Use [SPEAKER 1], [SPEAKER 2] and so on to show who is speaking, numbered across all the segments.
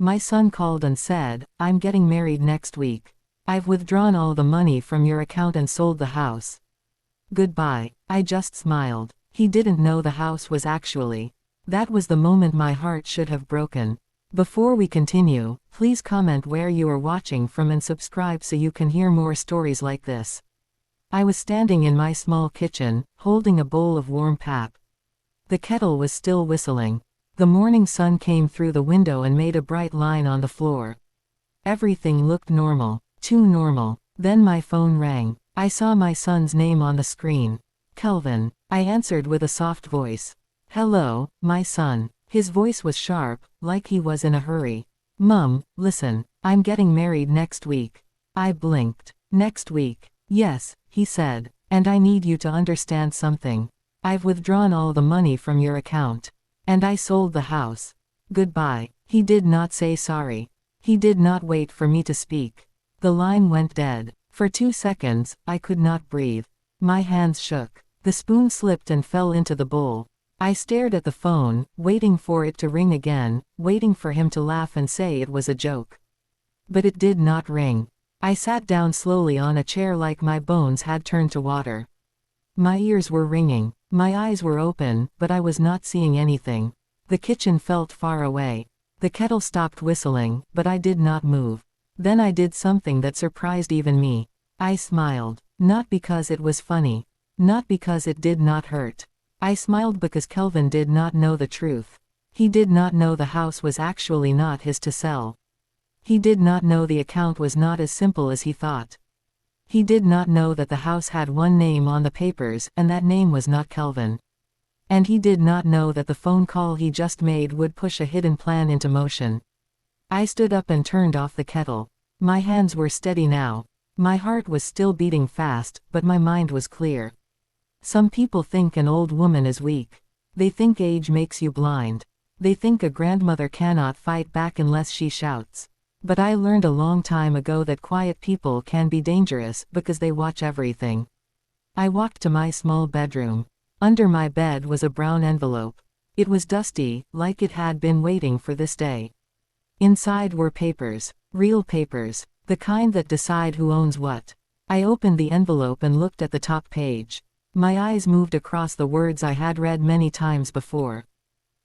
[SPEAKER 1] My son called and said, "I'm getting married next week. I've withdrawn all the money from your account and sold the house. Goodbye." I just smiled. He didn't know the house was actually. That was the moment my heart should have broken. Before we continue, please comment where you are watching from and subscribe so you can hear more stories like this. I was standing in my small kitchen, holding a bowl of warm pap. The kettle was still whistling. The morning sun came through the window and made a bright line on the floor. Everything looked normal, too normal. Then my phone rang. I saw my son's name on the screen. Kelvin. I answered with a soft voice. "Hello, my son." His voice was sharp, like he was in a hurry. "Mum, listen, I'm getting married next week." I blinked. "Next week?" "Yes," he said. "And I need you to understand something. I've withdrawn all the money from your account. And I sold the house. Goodbye." He did not say sorry. He did not wait for me to speak. The line went dead. For 2 seconds, I could not breathe. My hands shook. The spoon slipped and fell into the bowl. I stared at the phone, waiting for it to ring again, waiting for him to laugh and say it was a joke. But it did not ring. I sat down slowly on a chair like my bones had turned to water. My ears were ringing. My eyes were open, but I was not seeing anything. The kitchen felt far away. The kettle stopped whistling, but I did not move. Then I did something that surprised even me. I smiled. Not because it was funny. Not because it did not hurt. I smiled because Kelvin did not know the truth. He did not know the house was actually not his to sell. He did not know the account was not as simple as he thought. He did not know that the house had one name on the papers, and that name was not Kelvin. And he did not know that the phone call he just made would push a hidden plan into motion. I stood up and turned off the kettle. My hands were steady now. My heart was still beating fast, but my mind was clear. Some people think an old woman is weak. They think age makes you blind. They think a grandmother cannot fight back unless she shouts. But I learned a long time ago that quiet people can be dangerous because they watch everything. I walked to my small bedroom. Under my bed was a brown envelope. It was dusty, like it had been waiting for this day. Inside were papers. Real papers. The kind that decide who owns what. I opened the envelope and looked at the top page. My eyes moved across the words I had read many times before.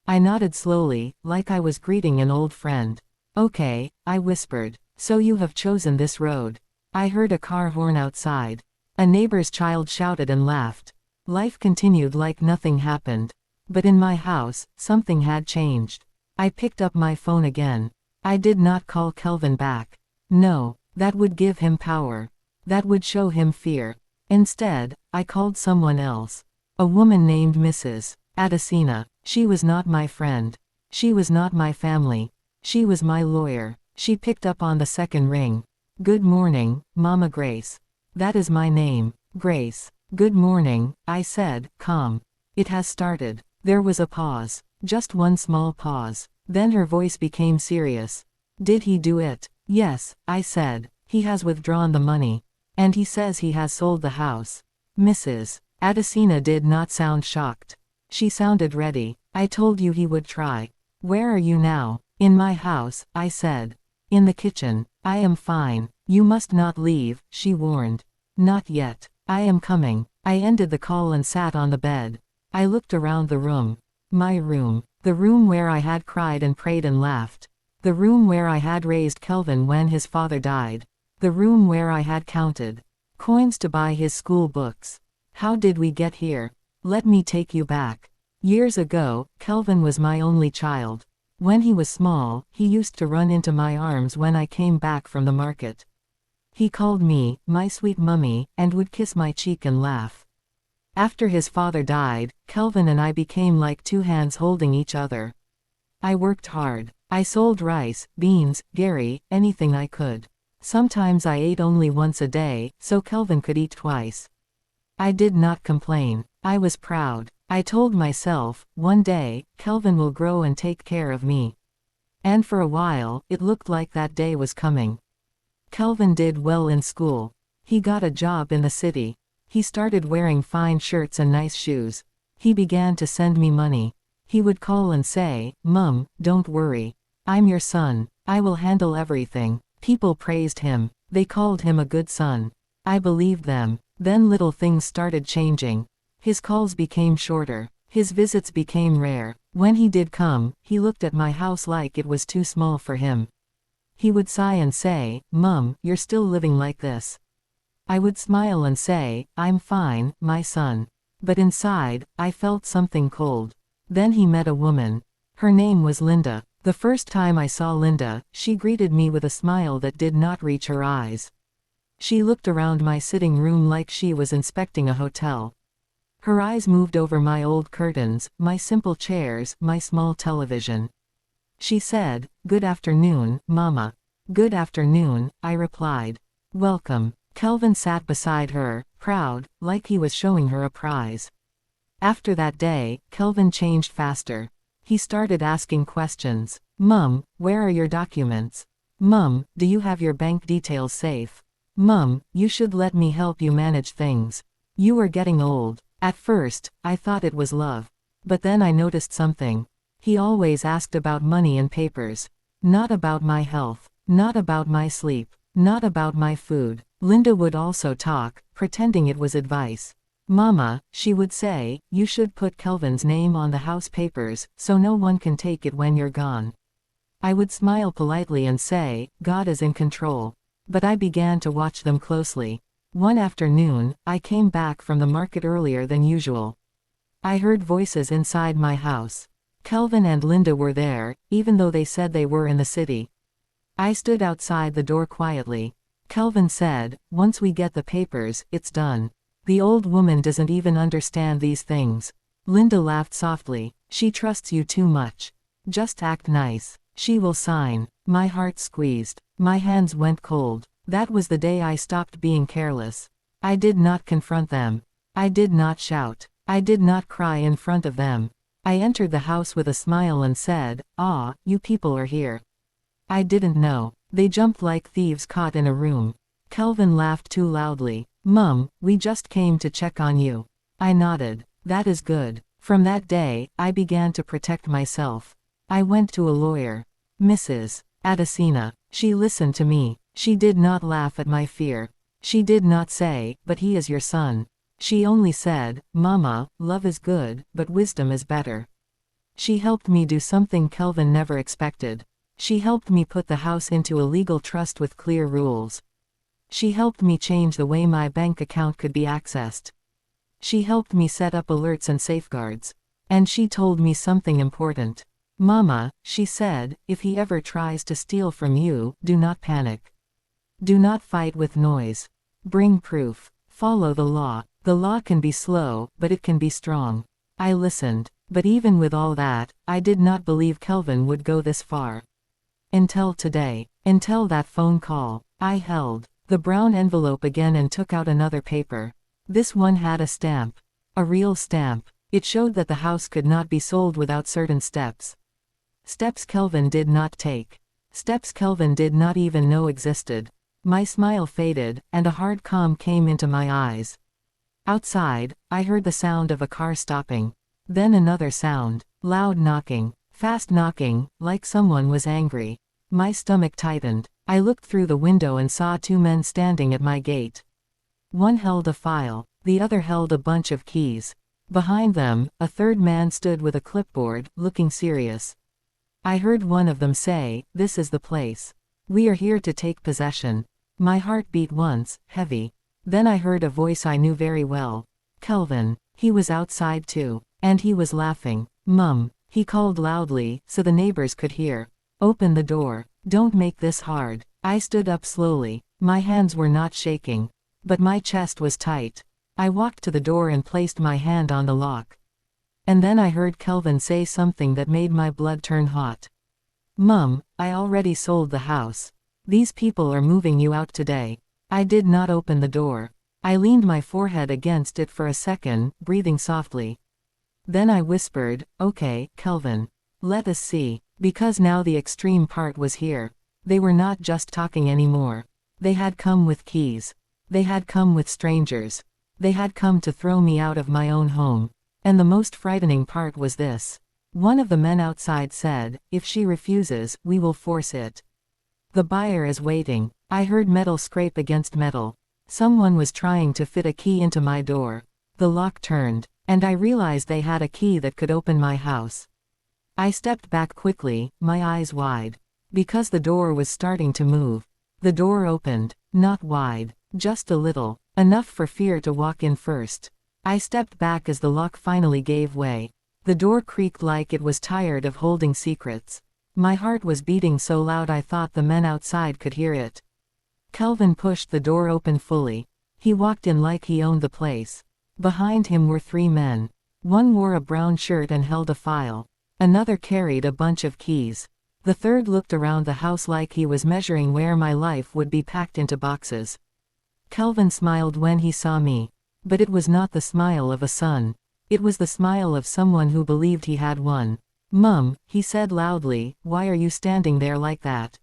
[SPEAKER 1] I nodded slowly, like I was greeting an old friend. "Okay," I whispered. "So you have chosen this road." I heard a car horn outside. A neighbor's child shouted and laughed. Life continued like nothing happened. But in my house, something had changed. I picked up my phone again. I did not call Kelvin back. No, that would give him power. That would show him fear. Instead, I called someone else. A woman named Mrs. Adesina. She was not my friend. She was not my family. She was my lawyer. She picked up on the second ring. "Good morning, Mama Grace." "That is my name, Grace." "Good morning," I said, calm. "It has started." There was a pause. Just one small pause. Then her voice became serious. "Did he do it?" "Yes," I said. "He has withdrawn the money. And he says he has sold the house." Mrs. Adesina did not sound shocked. She sounded ready. "I told you he would try." "Where are you now?" "In my house," I said. "In the kitchen." "I am fine. You must not leave," she warned. "Not yet. I am coming." I ended the call and sat on the bed. I looked around the room. My room. The room where I had cried and prayed and laughed. The room where I had raised Kelvin when his father died. The room where I had counted coins to buy his school books. How did we get here? Let me take you back. Years ago, Kelvin was my only child. When he was small, he used to run into my arms when I came back from the market. He called me, "my sweet mummy," and would kiss my cheek and laugh. After his father died, Kelvin and I became like two hands holding each other. I worked hard. I sold rice, beans, Gary, anything I could. Sometimes I ate only once a day, so Kelvin could eat twice. I did not complain. I was proud. I told myself, one day, Kelvin will grow and take care of me. And for a while, it looked like that day was coming. Kelvin did well in school. He got a job in the city. He started wearing fine shirts and nice shoes. He began to send me money. He would call and say, "Mum, don't worry. I'm your son. I will handle everything. People praised him. They called him a good son. I believed them. Then little things started changing. His calls became shorter. His visits became rare. When he did come, he looked at my house like it was too small for him. He would sigh and say, "Mum, you're still living like this." I would smile and say, "I'm fine, my son." But inside, I felt something cold. Then he met a woman. Her name was Linda. The first time I saw Linda, she greeted me with a smile that did not reach her eyes. She looked around my sitting room like she was inspecting a hotel. Her eyes moved over my old curtains, my simple chairs, my small television. She said, "Good afternoon, Mama." "Good afternoon," I replied. "Welcome." Kelvin sat beside her, proud, like he was showing her a prize. After that day, Kelvin changed faster. He started asking questions. "Mum, where are your documents? Mum, do you have your bank details safe? Mum, you should let me help you manage things. You are getting old." At first, I thought it was love. But then I noticed something. He always asked about money and papers. Not about my health. Not about my sleep. Not about my food. Linda would also talk, pretending it was advice. "Mama," she would say, "you should put Kelvin's name on the house papers, so no one can take it when you're gone." I would smile politely and say, "God is in control." But I began to watch them closely. One afternoon, I came back from the market earlier than usual. I heard voices inside my house. Kelvin and Linda were there, even though they said they were in the city. I stood outside the door quietly. Kelvin said, "Once we get the papers, it's done. The old woman doesn't even understand these things." Linda laughed softly. "She trusts you too much. Just act nice. She will sign." My heart squeezed. My hands went cold. That was the day I stopped being careless. I did not confront them. I did not shout. I did not cry in front of them. I entered the house with a smile and said, "Ah, you people are here." I didn't know. They jumped like thieves caught in a room. Kelvin laughed too loudly. "Mum, we just came to check on you." I nodded. "That is good." From that day, I began to protect myself. I went to a lawyer. Mrs. Adesina. She listened to me. She did not laugh at my fear. She did not say, "But he is your son." She only said, "Mama, love is good, but wisdom is better." She helped me do something Kelvin never expected. She helped me put the house into a legal trust with clear rules. She helped me change the way my bank account could be accessed. She helped me set up alerts and safeguards. And she told me something important. "Mama," she said, "if he ever tries to steal from you, do not panic. Do not fight with noise. Bring proof. Follow the law. The law can be slow, but it can be strong." I listened. But even with all that, I did not believe Kelvin would go this far. Until today. Until that phone call. I held the brown envelope again and took out another paper. This one had a stamp. A real stamp. It showed that the house could not be sold without certain steps. Steps Kelvin did not take. Steps Kelvin did not even know existed. My smile faded, and a hard calm came into my eyes. Outside, I heard the sound of a car stopping. Then another sound. Loud knocking. Fast knocking, like someone was angry. My stomach tightened. I looked through the window and saw two men standing at my gate. One held a file. The other held a bunch of keys. Behind them, a third man stood with a clipboard, looking serious. I heard one of them say, "This is the place. We are here to take possession." My heart beat once, heavy. Then I heard a voice I knew very well. Kelvin. He was outside too. And he was laughing. "Mum," he called loudly, so the neighbors could hear. "Open the door. Don't make this hard." I stood up slowly. My hands were not shaking. But my chest was tight. I walked to the door and placed my hand on the lock. And then I heard Kelvin say something that made my blood turn hot. "Mum, I already sold the house. These people are moving you out today." I did not open the door. I leaned my forehead against it for a second, breathing softly. Then I whispered, "Okay, Kelvin. Let us see." Because now the extreme part was here. They were not just talking anymore. They had come with keys. They had come with strangers. They had come to throw me out of my own home. And the most frightening part was this. One of the men outside said, "If she refuses, we will force it." The buyer is waiting. I heard metal scrape against metal. Someone was trying to fit a key into my door. The lock turned, and I realized they had a key that could open my house. I stepped back quickly, my eyes wide. Because the door was starting to move. The door opened, not wide, just a little, enough for fear to walk in first. I stepped back as the lock finally gave way. The door creaked like it was tired of holding secrets. My heart was beating so loud I thought the men outside could hear it. Kelvin pushed the door open fully. He walked in like he owned the place. Behind him were 3 men. One wore a brown shirt and held a file. Another carried a bunch of keys. The third looked around the house like he was measuring where my life would be packed into boxes. Kelvin smiled when he saw me. But it was not the smile of a son. It was the smile of someone who believed he had won. "Mum," he said loudly, "why are you standing there like that?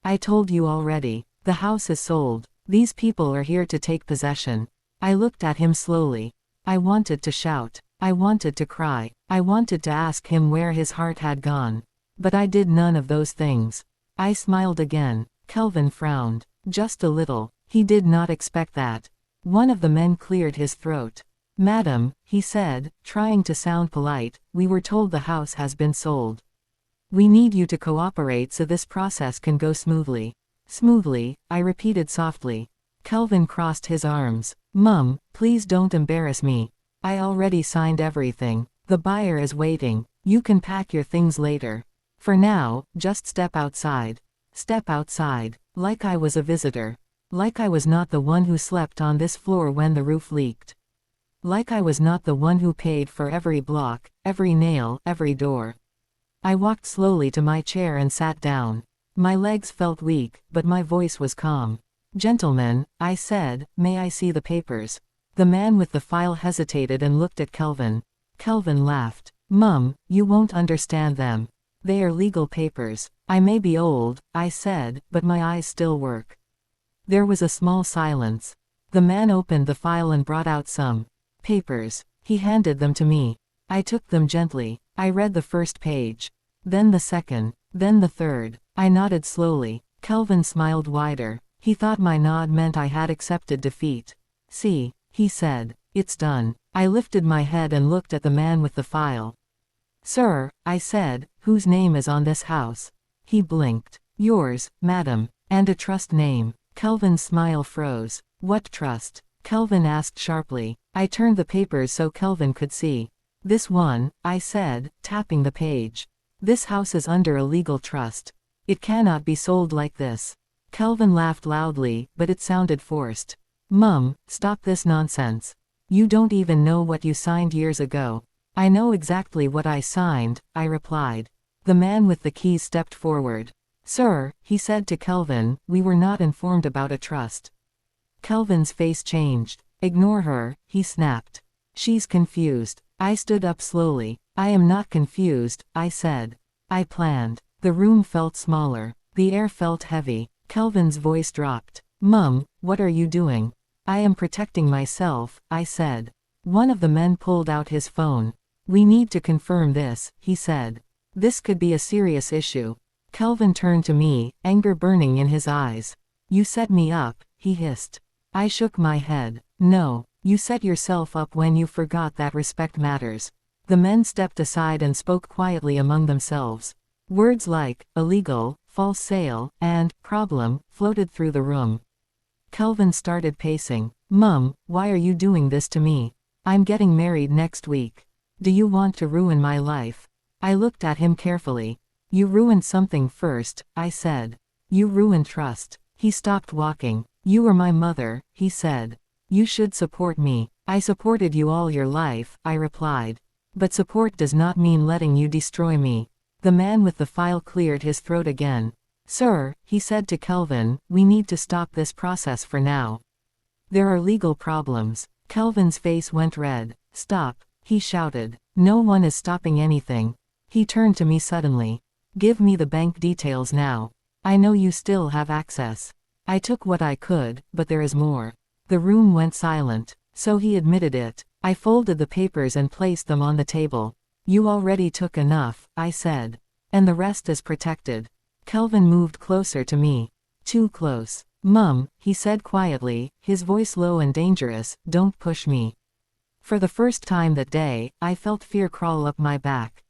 [SPEAKER 1] I told you already. The house is sold. These people are here to take possession." I looked at him slowly. I wanted to shout. I wanted to cry. I wanted to ask him where his heart had gone. But I did none of those things. I smiled again. Kelvin frowned. Just a little. He did not expect that. One of the men cleared his throat. "Madam," he said, trying to sound polite, "we were told the house has been sold. We need you to cooperate so this process can go smoothly." "Smoothly," I repeated softly. Kelvin crossed his arms. "Mum, please don't embarrass me. I already signed everything. The buyer is waiting. You can pack your things later. For now, just step outside." Step outside. Like I was a visitor. Like I was not the one who slept on this floor when the roof leaked. Like I was not the one who paid for every block, every nail, every door. I walked slowly to my chair and sat down. My legs felt weak, but my voice was calm. "Gentlemen," I said, "may I see the papers?" The man with the file hesitated and looked at Kelvin. Kelvin laughed. "Mum, you won't understand them. They are legal papers. I may be old," I said, "but my eyes still work." There was a small silence. The man opened the file and brought out some papers. He handed them to me. I took them gently. I read the first page. Then the second. Then the third. I nodded slowly. Kelvin smiled wider. He thought my nod meant I had accepted defeat. "See," he said. "It's done." I lifted my head and looked at the man with the file. "Sir," I said, "whose name is on this house?" He blinked. "Yours, madam. And a trust name." Kelvin's smile froze. "What trust?" Kelvin asked sharply. I turned the papers so Kelvin could see. "This one," I said, tapping the page. "This house is under a legal trust. It cannot be sold like this." Kelvin laughed loudly, but it sounded forced. "Mum, stop this nonsense. You don't even know what you signed years ago." "I know exactly what I signed," I replied. The man with the keys stepped forward. "Sir," he said to Kelvin, "we were not informed about a trust." Kelvin's face changed. "Ignore her," he snapped. "She's confused." I stood up slowly. "I am not confused," I said. "I planned." The room felt smaller. The air felt heavy. Kelvin's voice dropped. "Mum, what are you doing?" "I am protecting myself," I said. One of the men pulled out his phone. "We need to confirm this," he said. "This could be a serious issue." Kelvin turned to me, anger burning in his eyes. "You set me up," he hissed. I shook my head. "No, you set yourself up when you forgot that respect matters." The men stepped aside and spoke quietly among themselves. Words like illegal, false sale, and problem floated through the room. Kelvin started pacing. "Mum, why are you doing this to me? I'm getting married next week. Do you want to ruin my life?" I looked at him carefully. "You ruined something first," I said. "You ruined trust." He stopped walking. "You were my mother," he said. "You should support me." "I supported you all your life," I replied. "But support does not mean letting you destroy me." The man with the file cleared his throat again. "Sir," he said to Kelvin, "we need to stop this process for now. There are legal problems." Kelvin's face went red. "Stop," he shouted. "No one is stopping anything." He turned to me suddenly. "Give me the bank details now. I know you still have access." I took what I could, but there is more. The room went silent. So he admitted it. I folded the papers and placed them on the table. "You already took enough," I said. "And the rest is protected." Kelvin moved closer to me. Too close. Mum, he said quietly, his voice low and dangerous, don't push me. For the first time that day, I felt fear crawl up my back.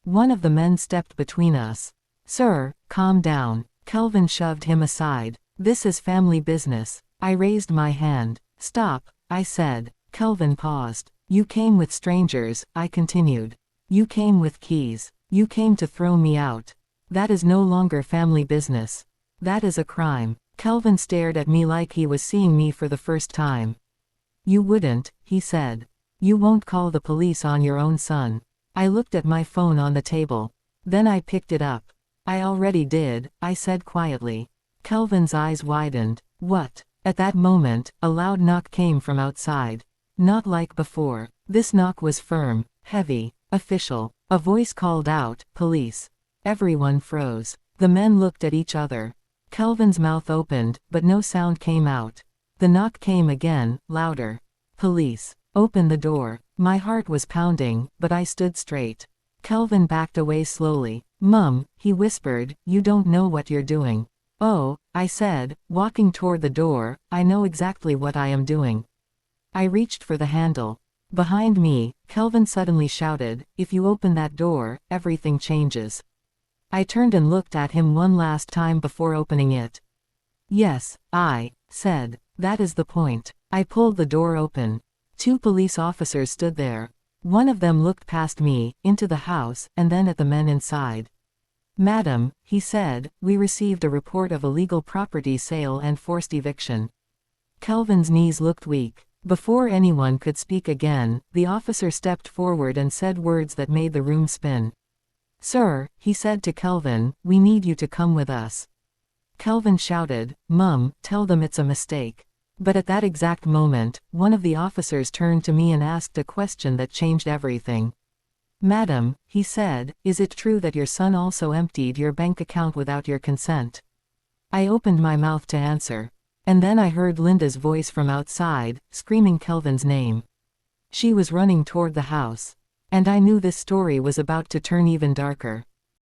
[SPEAKER 1] One of the men stepped between us. Sir, calm down. Kelvin shoved him aside. This is family business. I raised my hand. Stop, I said. Kelvin paused. You came with strangers, I continued. You came with keys. You came to throw me out. That is no longer family business. That is a crime. Kelvin stared at me like he was seeing me for the first time. You wouldn't, he said. You won't call the police on your own son. I looked at my phone on the table. Then I picked it up. I already did, I said quietly. Kelvin's eyes widened. What? At that moment, a loud knock came from outside. Not like before. This knock was firm, heavy, official. A voice called out, police. Everyone froze. The men looked at each other. Kelvin's mouth opened, but no sound came out. The knock came again, louder. Police. Open the door. My heart was pounding, but I stood straight. Kelvin backed away slowly. Mum, he whispered, you don't know what you're doing. Oh, I said, walking toward the door, I know exactly what I am doing. I reached for the handle. Behind me, Kelvin suddenly shouted, if you open that door, everything changes. I turned and looked at him one last time before opening it. Yes, I said, that is the point. I pulled the door open. 2 police officers stood there. One of them looked past me, into the house, and then at the men inside. Madam, he said, we received a report of illegal property sale and forced eviction. Kelvin's knees looked weak. Before anyone could speak again, the officer stepped forward and said words that made the room spin. Sir, he said to Kelvin, we need you to come with us. Kelvin shouted, Mum, tell them it's a mistake. But at that exact moment, one of the officers turned to me and asked a question that changed everything. Madam, he said, is it true that your son also emptied your bank account without your consent? I opened my mouth to answer. And then I heard Linda's voice from outside, screaming Kelvin's name. She was running toward the house. And I knew this story was about to turn even darker.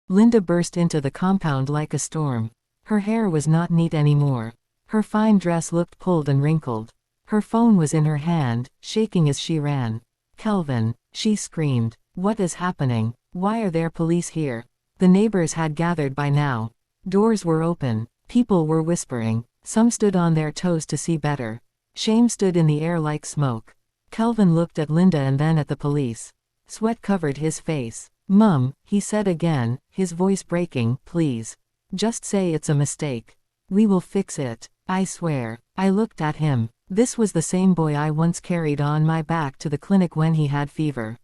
[SPEAKER 1] Linda burst into the compound like a storm. Her hair was not neat anymore. Her fine dress looked pulled and wrinkled. Her phone was in her hand, shaking as she ran. Kelvin, she screamed. What is happening? Why are there police here? The neighbors had gathered by now. Doors were open. People were whispering. Some stood on their toes to see better. Shame stood in the air like smoke. Kelvin looked at Linda and then at the police. Sweat covered his face. Mum, he said again, his voice breaking, please. Just say it's a mistake. We will fix it. I swear. I looked at him. This was the same boy I once carried on my back to the clinic when he had fever.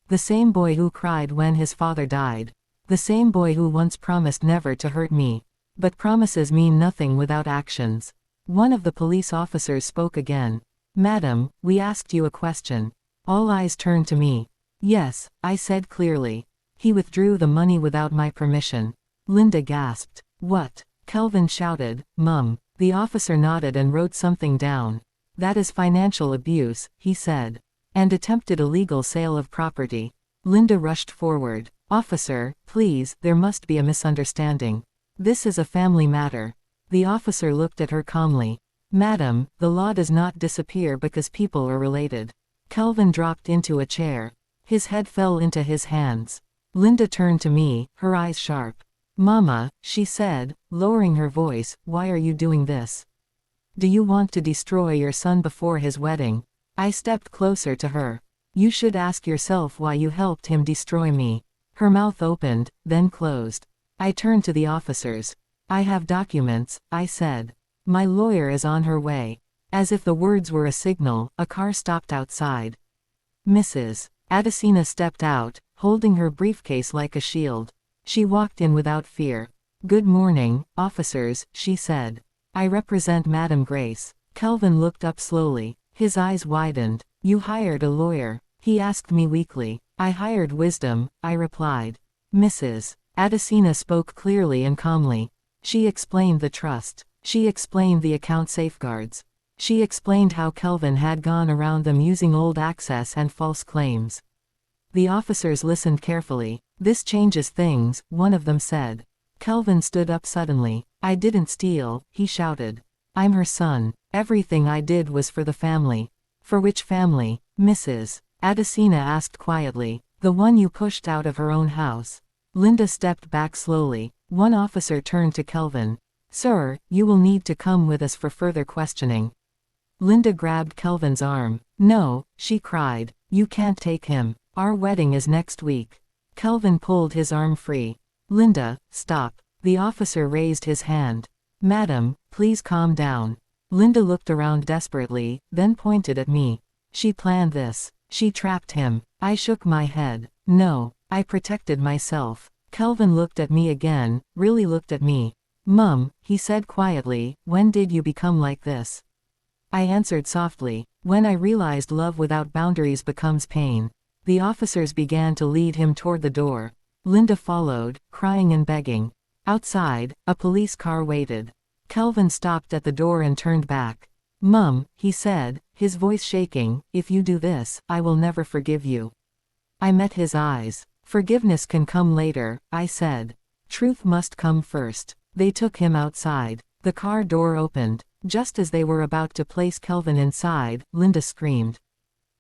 [SPEAKER 1] The same boy who cried when his father died. The same boy who once promised never to hurt me. But promises mean nothing without actions. One of the police officers spoke again. Madam, we asked you a question. All eyes turned to me. Yes, I said clearly. He withdrew the money without my permission. Linda gasped. What? Kelvin shouted, Mum. The officer nodded and wrote something down. That is financial abuse, he said. And attempted illegal sale of property. Linda rushed forward. Officer, please, there must be a misunderstanding. This is a family matter. The officer looked at her calmly. Madam, the law does not disappear because people are related. Kelvin dropped into a chair. His head fell into his hands. Linda turned to me, her eyes sharp. Mama, she said, lowering her voice, why are you doing this? Do you want to destroy your son before his wedding? I stepped closer to her. You should ask yourself why you helped him destroy me. Her mouth opened, then closed. I turned to the officers. I have documents, I said. My lawyer is on her way. As if the words were a signal, a car stopped outside. Mrs. Adesina stepped out, holding her briefcase like a shield. She walked in without fear. Good morning, officers, she said. I represent Madam Grace. Kelvin looked up slowly. His eyes widened. You hired a lawyer? He asked me weakly. I hired wisdom, I replied. Mrs. Adesina spoke clearly and calmly. She explained the trust. She explained the account safeguards. She explained how Kelvin had gone around them using old access and false claims. The officers listened carefully. This changes things, one of them said. Kelvin stood up suddenly. I didn't steal, he shouted. I'm her son. Everything I did was for the family. For which family, Mrs. Adesina asked quietly. The one you pushed out of her own house. Linda stepped back slowly. One officer turned to Kelvin. Sir, you will need to come with us for further questioning. Linda grabbed Kelvin's arm. No, she cried. You can't take him. Our wedding is next week. Kelvin pulled his arm free. Linda, stop. The officer raised his hand. Madam, please calm down. Linda looked around desperately, then pointed at me. She planned this. She trapped him. I shook my head. No, I protected myself. Kelvin looked at me again, really looked at me. Mum, he said quietly, when did you become like this? I answered softly, when I realized love without boundaries becomes pain. The officers began to lead him toward the door. Linda followed, crying and begging. Outside, a police car waited. Kelvin stopped at the door and turned back. Mum, he said, his voice shaking, if you do this, I will never forgive you. I met his eyes. Forgiveness can come later, I said. Truth must come first. They took him outside. The car door opened. Just as they were about to place Kelvin inside, Linda screamed.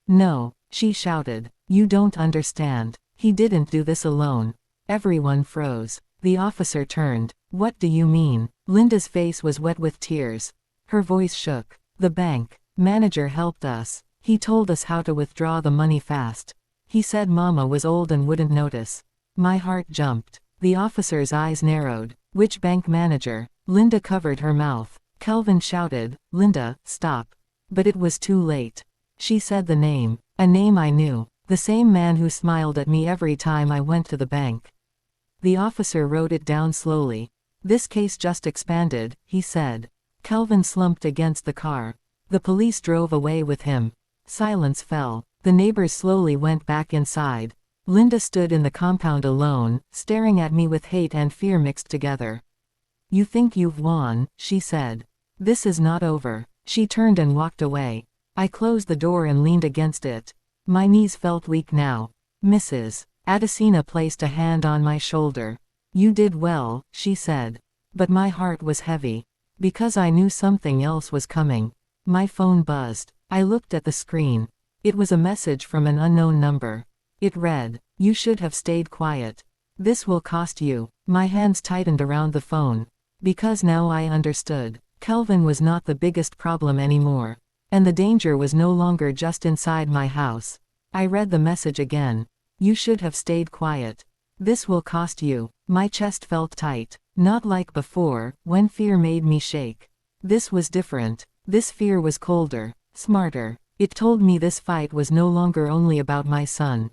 [SPEAKER 1] No, she shouted. You don't understand. He didn't do this alone. Everyone froze. The officer turned. What do you mean? Linda's face was wet with tears. Her voice shook. The bank manager helped us. He told us how to withdraw the money fast. He said Mama was old and wouldn't notice. My heart jumped. The officer's eyes narrowed. Which bank manager? Linda covered her mouth. Kelvin shouted, Linda, stop. But it was too late. She said the name. A name I knew. The same man who smiled at me every time I went to the bank. The officer wrote it down slowly. This case just expanded, he said. Kelvin slumped against the car. The police drove away with him. Silence fell. The neighbors slowly went back inside. Linda stood in the compound alone, staring at me with hate and fear mixed together. You think you've won, she said. This is not over. She turned and walked away. I closed the door and leaned against it. My knees felt weak now. Mrs. Adesina placed a hand on my shoulder. You did well, she said. But my heart was heavy. Because I knew something else was coming. My phone buzzed. I looked at the screen. It was a message from an unknown number. It read, you should have stayed quiet. This will cost you. My hands tightened around the phone. Because now I understood. Kelvin was not the biggest problem anymore. And the danger was no longer just inside my house. I read the message again. You should have stayed quiet. This will cost you. My chest felt tight. Not like before, when fear made me shake. This was different. This fear was colder, smarter. It told me this fight was no longer only about my son.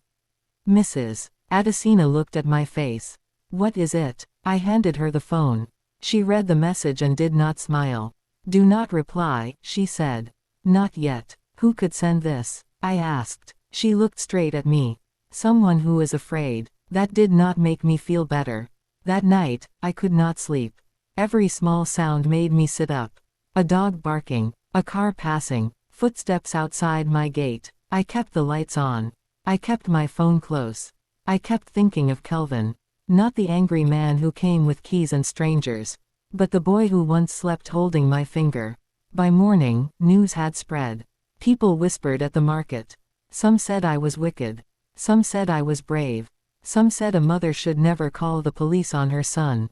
[SPEAKER 1] Mrs. Adesina looked at my face. What is it? I handed her the phone. She read the message and did not smile. Do not reply, she said. Not yet. Who could send this? I asked. She looked straight at me. Someone who is afraid. That did not make me feel better. That night, I could not sleep. Every small sound made me sit up. A dog barking, a car passing, footsteps outside my gate. I kept the lights on. I kept my phone close. I kept thinking of Kelvin. Not the angry man who came with keys and strangers, but the boy who once slept holding my finger. By morning, news had spread. People whispered at the market. Some said I was wicked. Some said I was brave. Some said a mother should never call the police on her son.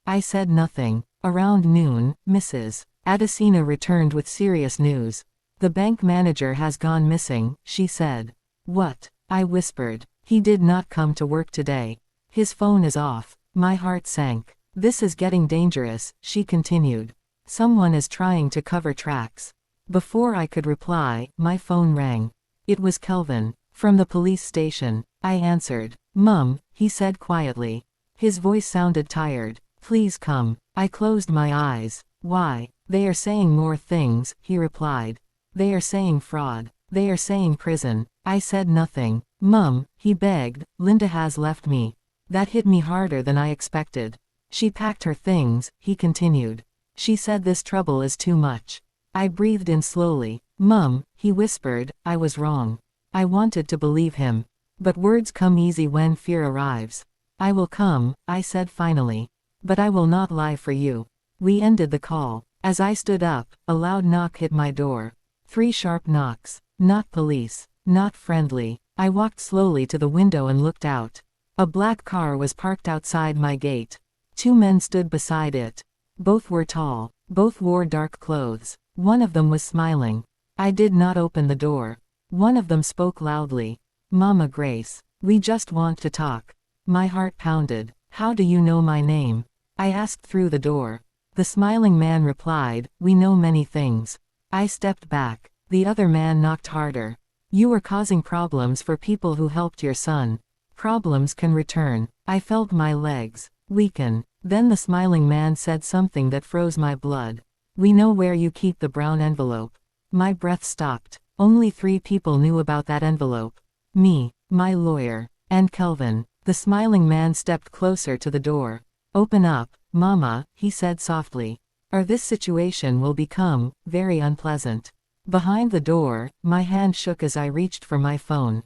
[SPEAKER 1] I said nothing. Around noon, Mrs. Adesina returned with serious news. The bank manager has gone missing, she said. What? I whispered. He did not come to work today. His phone is off. My heart sank. This is getting dangerous, she continued. Someone is trying to cover tracks. Before I could reply, my phone rang. It was Kelvin. From the police station. I answered. Mum, he said quietly. His voice sounded tired. Please come. I closed my eyes. Why? They are saying more things, he replied. They are saying fraud. They are saying prison. I said nothing. Mum, he begged, Linda has left me. That hit me harder than I expected. She packed her things, he continued. She said this trouble is too much. I breathed in slowly. Mum, he whispered, I was wrong. I wanted to believe him. But words come easy when fear arrives. I will come, I said finally. But I will not lie for you. We ended the call. As I stood up, a loud knock hit my door. 3 sharp knocks. Not police. Not friendly. I walked slowly to the window and looked out. A black car was parked outside my gate. 2 men stood beside it. Both were tall. Both wore dark clothes. One of them was smiling. I did not open the door. One of them spoke loudly. Mama Grace, we just want to talk. My heart pounded. How do you know my name? I asked through the door. The smiling man replied, we know many things. I stepped back. The other man knocked harder. You were causing problems for people who helped your son. Problems can return. I felt my legs weaken. Then the smiling man said something that froze my blood. We know where you keep the brown envelope. My breath stopped. Only 3 people knew about that envelope. Me, my lawyer, and Kelvin. The smiling man stepped closer to the door. Open up, Mama, he said softly. Or this situation will become very unpleasant. Behind the door, my hand shook as I reached for my phone.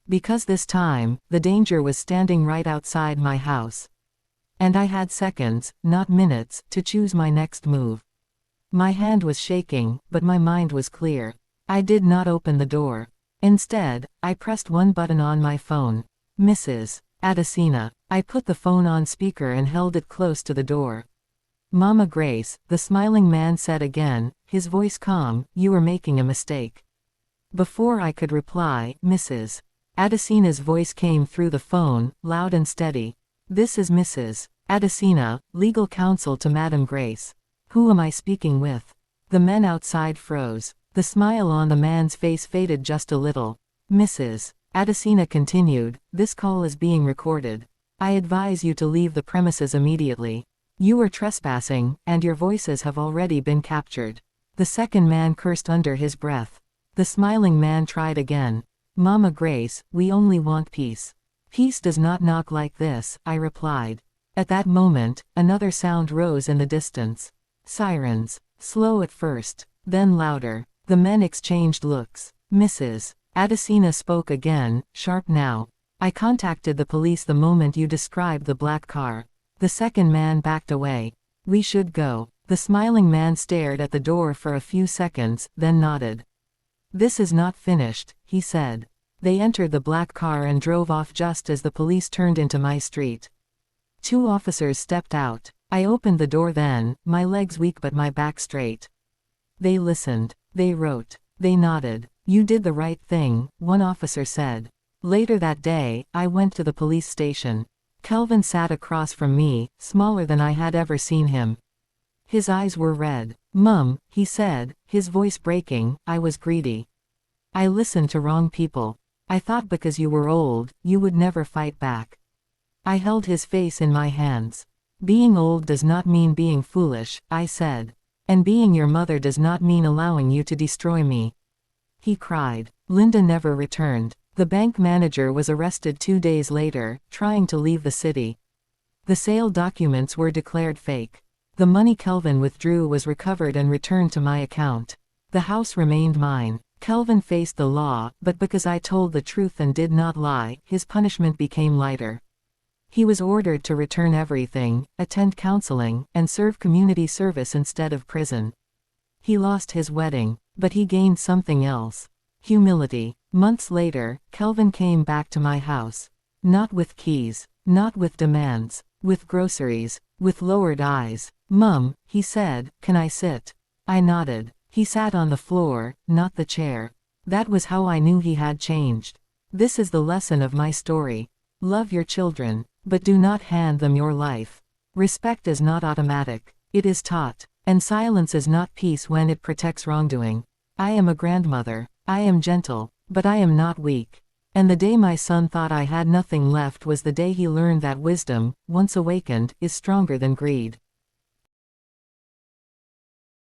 [SPEAKER 1] Because this time, the danger was standing right outside my house. And I had seconds, not minutes, to choose my next move. My hand was shaking, but my mind was clear. I did not open the door. Instead, I pressed one button on my phone. Mrs. Adesina. I put the phone on speaker and held it close to the door. Mama Grace, the smiling man said again, his voice calm, you are making a mistake. Before I could reply, Mrs. Adesina's voice came through the phone, loud and steady. This is Mrs. Adesina, legal counsel to Madam Grace. Who am I speaking with? The men outside froze. The smile on the man's face faded just a little. Mrs. Adesina continued, this call is being recorded. I advise you to leave the premises immediately. You are trespassing, and your voices have already been captured. The second man cursed under his breath. The smiling man tried again. Mama Grace, we only want peace. Peace does not knock like this, I replied. At that moment, another sound rose in the distance. Sirens. Slow at first, then louder. The men exchanged looks. Mrs. Adesina spoke again, sharp now. I contacted the police the moment you described the black car. The second man backed away. We should go. The smiling man stared at the door for a few seconds, then nodded. This is not finished, he said. They entered the black car and drove off just as the police turned into my street. 2 officers stepped out. I opened the door then, my legs weak but my back straight. They listened. They wrote. They nodded. You did the right thing, one officer said. Later that day, I went to the police station. Kelvin sat across from me, smaller than I had ever seen him. His eyes were red. Mum, he said, his voice breaking, I was greedy. I listened to wrong people. I thought because you were old, you would never fight back. I held his face in my hands. Being old does not mean being foolish, I said. And being your mother does not mean allowing you to destroy me. He cried. Linda never returned. The bank manager was arrested 2 days later, trying to leave the city. The sale documents were declared fake. The money Kelvin withdrew was recovered and returned to my account. The house remained mine. Kelvin faced the law, but because I told the truth and did not lie, his punishment became lighter. He was ordered to return everything, attend counseling, and serve community service instead of prison. He lost his wedding, but he gained something else. Humility. Months later, Kelvin came back to my house. Not with keys, not with demands, with groceries, with lowered eyes. Mum, he said, can I sit? I nodded. He sat on the floor, not the chair. That was how I knew he had changed. This is the lesson of my story. Love your children, but do not hand them your life. Respect is not automatic. It is taught. And silence is not peace when it protects wrongdoing. I am a grandmother. I am gentle, but I am not weak. And the day my son thought I had nothing left was the day he learned that wisdom, once awakened, is stronger than greed.